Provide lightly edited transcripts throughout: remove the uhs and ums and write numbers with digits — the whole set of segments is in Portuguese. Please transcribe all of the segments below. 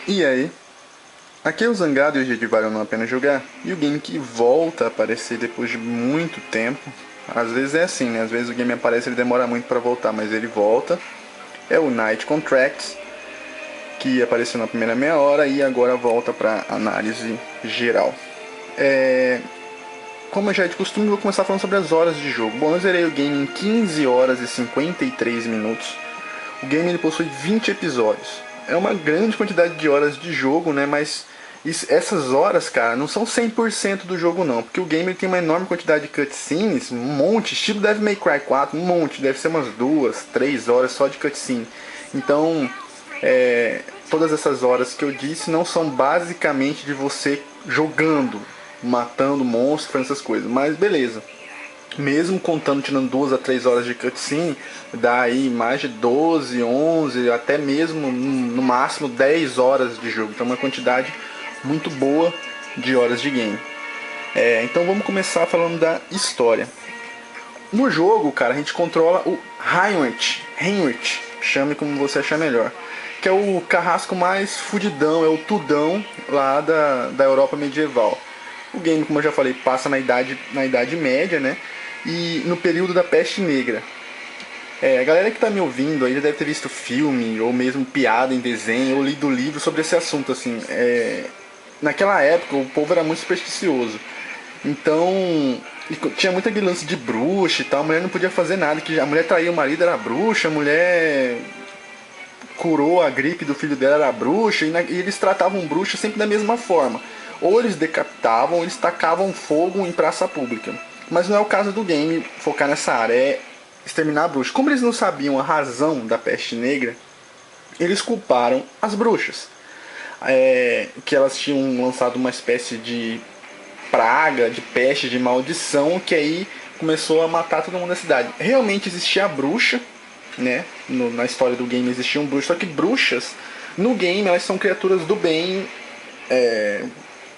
E aí? Aqui é o Zangado e hoje é de Vale Não A Pena Jogar. E o game que volta a aparecer depois de muito tempo. Às vezes é assim, né? Às vezes o game aparece e ele demora muito pra voltar, mas ele volta. É o Night Contracts, que apareceu na primeira meia hora e agora volta pra análise geral. Como já é de costume, vou começar falando sobre as horas de jogo. Bom, eu zerei o game em 15 horas e 53 minutos. O game ele possui 20 episódios. É uma grande quantidade de horas de jogo, né? Mas essas horas, cara, não são 100% do jogo não. Porque o game ele tem uma enorme quantidade de cutscenes, um monte, estilo Devil May Cry 4, um monte. Deve ser umas 2, 3 horas só de cutscene. Então, todas essas horas que eu disse não são basicamente de você jogando, matando monstros, fazendo essas coisas. Mas beleza. Mesmo contando, tirando 2 a 3 horas de cutscene, dá aí mais de 12, 11, até mesmo no máximo 10 horas de jogo. Então é uma quantidade muito boa de horas de game. Então vamos começar falando da história. No jogo, cara, a gente controla o Heinrich, chame como você achar melhor, que é o carrasco mais fudidão, é o tudão lá da Europa medieval. O game, como eu já falei, passa na Idade Média, né? E no período da Peste Negra. A galera que tá me ouvindo aí já deve ter visto filme, ou mesmo piada em desenho, ou lido livro sobre esse assunto, assim. Naquela época o povo era muito supersticioso. Então, tinha muito aquele lance de bruxa e tal, a mulher não podia fazer nada, que a mulher traía o marido, era bruxa, a mulher curou a gripe do filho dela, era bruxa, e eles tratavam bruxa sempre da mesma forma. Ou eles decapitavam, ou eles tacavam fogo em praça pública. Mas não é o caso do game focar nessa área, é exterminar a bruxa. Como eles não sabiam a razão da peste negra, eles culparam as bruxas. Que elas tinham lançado uma espécie de praga, de peste, de maldição, que aí começou a matar todo mundo da cidade. Realmente existia a bruxa, né? Na história do game existiam bruxas, só que bruxas, no game, elas são criaturas do bem,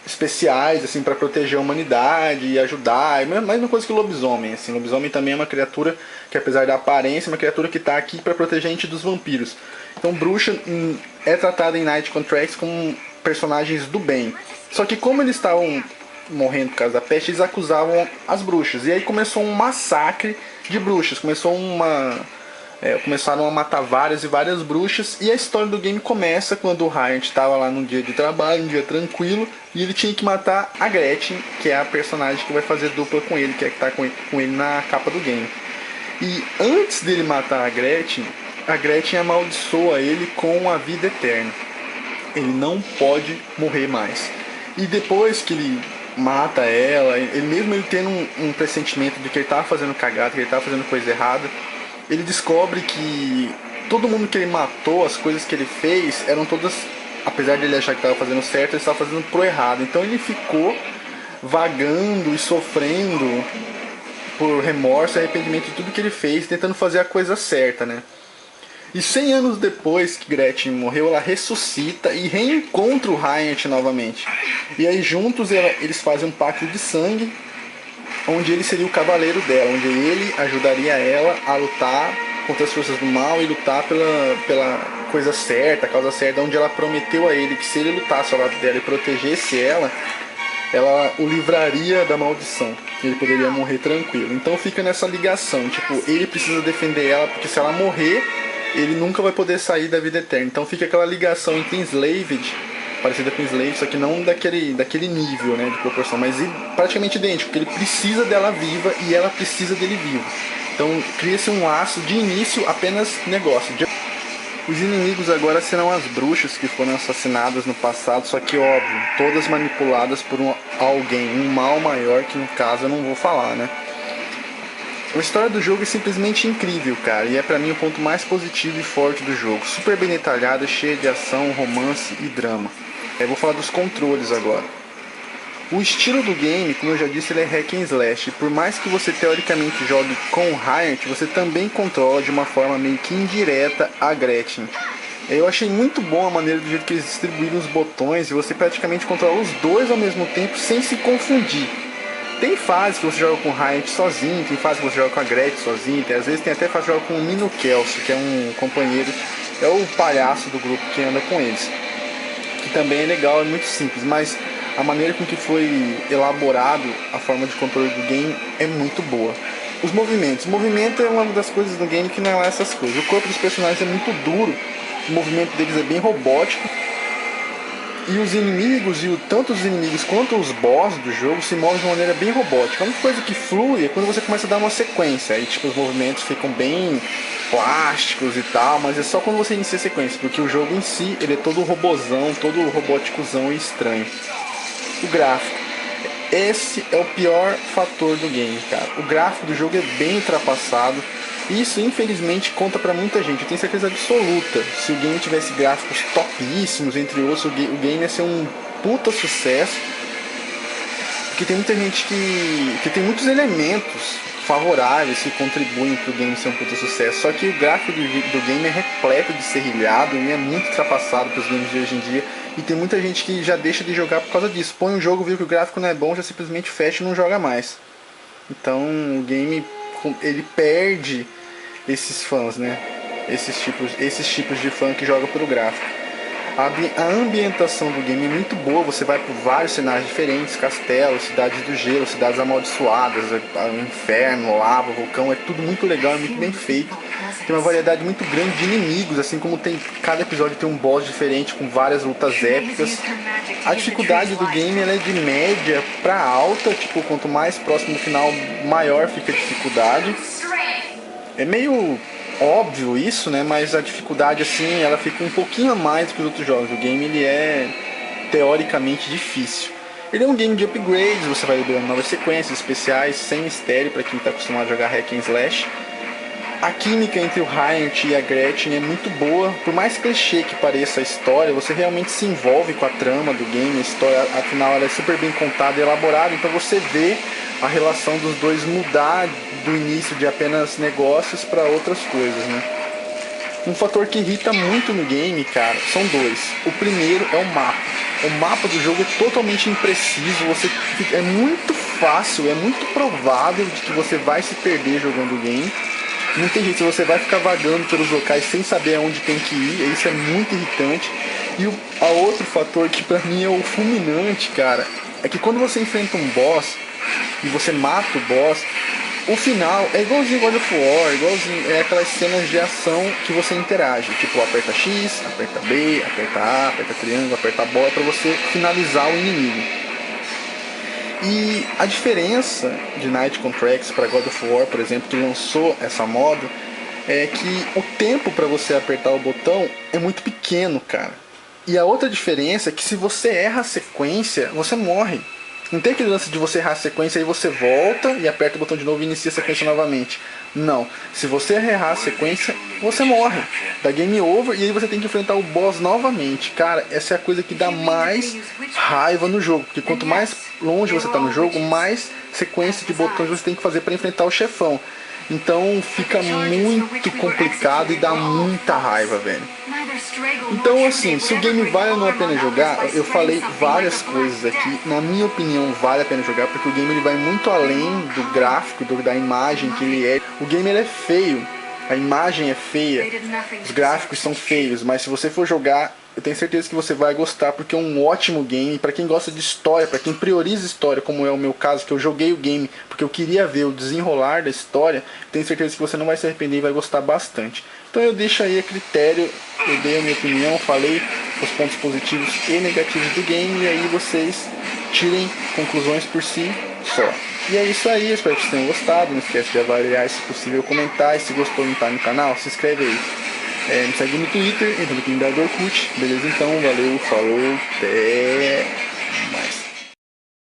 especiais, assim, para proteger a humanidade e ajudar. É a mesma coisa que o lobisomem, assim. O lobisomem também é uma criatura que, apesar da aparência, é uma criatura que está aqui para proteger a gente dos vampiros. Então, bruxa é tratada em Night Contracts como personagens do bem. Só que como eles estavam morrendo por causa da peste, eles acusavam as bruxas. E aí começou um massacre de bruxas. Começaram a matar várias e várias bruxas. E a história do game começa quando o Heinrich estava lá num dia de trabalho, um dia tranquilo, e ele tinha que matar a Gretchen, que é a personagem que vai fazer dupla com ele, que é que está com ele na capa do game. E antes dele matar a Gretchen amaldiçoa ele com a vida eterna. Ele não pode morrer mais. E depois que ele mata ela, ele tendo um pressentimento de que ele estava fazendo cagada, que ele estava fazendo coisa errada, ele descobre que todo mundo que ele matou, as coisas que ele fez, eram todas, apesar de ele achar que estava fazendo certo, ele estava fazendo pro errado. Então ele ficou vagando e sofrendo por remorso e arrependimento de tudo que ele fez, tentando fazer a coisa certa, né? E 100 anos depois que Gretchen morreu, ela ressuscita e reencontra o Heinrich novamente. E aí juntos eles fazem um pacto de sangue, onde ele seria o cavaleiro dela, onde ele ajudaria ela a lutar contra as forças do mal e lutar pela coisa certa, a causa certa, onde ela prometeu a ele que se ele lutasse ao lado dela e protegesse ela o livraria da maldição, ele poderia morrer tranquilo. Então fica nessa ligação, tipo, ele precisa defender ela, porque se ela morrer, ele nunca vai poder sair da vida eterna. Então fica aquela ligação entre Enslaved, parecida com Slave, só que não daquele nível, né, de proporção, mas praticamente idêntico, porque ele precisa dela viva e ela precisa dele vivo. Então cria-se um laço de início apenas negócio. Os inimigos agora serão as bruxas que foram assassinadas no passado, só que óbvio, todas manipuladas por alguém, um mal maior, que no caso eu não vou falar, né. A história do jogo é simplesmente incrível, cara, e é pra mim o ponto mais positivo e forte do jogo. Super bem detalhado, cheio de ação, romance e drama. Eu vou falar dos controles agora. O estilo do game, como eu já disse, ele é hack and slash. Por mais que você teoricamente jogue com o Heinrich, você também controla de uma forma meio que indireta a Gretchen. Eu achei muito bom a maneira do jeito que eles distribuíram os botões e você praticamente controla os dois ao mesmo tempo sem se confundir. Tem fases que você joga com o Ryan sozinho, tem fases que você joga com a Gretchen sozinho, às vezes tem até fase que joga com o Mino Kelso, que é um companheiro, é o palhaço do grupo que anda com eles. Que também é legal, é muito simples, mas a maneira com que foi elaborado a forma de controle do game é muito boa. Os movimentos. O movimento é uma das coisas do game que não é lá essas coisas. O corpo dos personagens é muito duro, o movimento deles é bem robótico. E os inimigos, tanto os inimigos quanto os boss do jogo se movem de uma maneira bem robótica. A única coisa que flui é quando você começa a dar uma sequência. Aí tipo, os movimentos ficam bem plásticos e tal, mas é só quando você inicia a sequência, porque o jogo em si ele é todo robozão, todo robóticozão e estranho. O gráfico. Esse é o pior fator do game, cara. O gráfico do jogo é bem ultrapassado. Isso, infelizmente, conta pra muita gente. Eu tenho certeza absoluta. Se o game tivesse gráficos topíssimos, entre outros, o game ia ser um puta sucesso. Porque tem muita gente que tem muitos elementos favoráveis que contribuem pro game ser um puta sucesso. Só que o gráfico do game é repleto de serrilhado e é muito ultrapassado pros games de hoje em dia. E tem muita gente que já deixa de jogar por causa disso. Põe um jogo, viu que o gráfico não é bom, já simplesmente fecha e não joga mais. Então o game ele perde esses fãs, né? Esses tipos de fã que jogam pelo gráfico. A ambientação do game é muito boa, você vai por vários cenários diferentes, castelos, cidades do gelo, cidades amaldiçoadas, inferno, lava, vulcão, é tudo muito legal, é muito bem feito. Tem uma variedade muito grande de inimigos, assim como cada episódio tem um boss diferente com várias lutas épicas. A dificuldade do game ela é de média para alta, tipo, quanto mais próximo do final, maior fica a dificuldade. É meio óbvio isso, né? Mas a dificuldade assim, ela fica um pouquinho a mais do que os outros jogos. O game ele é teoricamente difícil. Ele é um game de upgrades, você vai liberando novas sequências especiais, sem mistério para quem está acostumado a jogar hack and slash. A química entre o Ryan e a Gretchen é muito boa. Por mais clichê que pareça a história, você realmente se envolve com a trama do game. A história, afinal, ela é super bem contada e elaborada, então você vê a relação dos dois mudar do início de apenas negócios para outras coisas, né? Um fator que irrita muito no game, cara, são dois. O primeiro é o mapa. O mapa do jogo é totalmente impreciso, é muito fácil, é muito provável de que você vai se perder jogando o game. Não tem jeito, você vai ficar vagando pelos locais sem saber aonde tem que ir, isso é muito irritante. E a outro fator que pra mim é o fulminante, cara, é que quando você enfrenta um boss e você mata o boss, o final é igualzinho God of War, igualzinho, é aquelas cenas de ação que você interage, tipo aperta X, aperta B, aperta A, aperta triângulo, aperta a bola pra você finalizar o inimigo. E a diferença de Night Contracts para God of War, por exemplo, que lançou essa moda, é que o tempo para você apertar o botão é muito pequeno, cara. E a outra diferença é que se você erra a sequência, você morre. Não tem aquele lance de você errar a sequência e você volta e aperta o botão de novo e inicia a sequência novamente. Não. Se você errar a sequência, você morre. Dá game over e aí você tem que enfrentar o boss novamente. Cara, essa é a coisa que dá mais raiva no jogo. Porque quanto mais longe você está no jogo, mais sequência de botões você tem que fazer para enfrentar o chefão. Então fica muito complicado e dá muita raiva, velho. Então assim, se o game vale ou não a pena jogar, eu falei várias coisas aqui. Na minha opinião, vale a pena jogar, porque o game ele vai muito além do gráfico, da imagem que ele é. O game ele é feio, a imagem é feia, os gráficos são feios, mas se você for jogar, eu tenho certeza que você vai gostar, porque é um ótimo game. Para quem gosta de história, para quem prioriza história, como é o meu caso, que eu joguei o game porque eu queria ver o desenrolar da história, tenho certeza que você não vai se arrepender e vai gostar bastante. Então eu deixo aí a critério, eu dei a minha opinião, falei os pontos positivos e negativos do game, e aí vocês tirem conclusões por si só. E é isso aí, espero que vocês tenham gostado. Não esquece de avaliar, se possível comentar, e se gostou e não está no canal, se inscreve aí. Me segue no Twitter, entra no Kindle do Orkut. Beleza? Então, valeu, falou, até...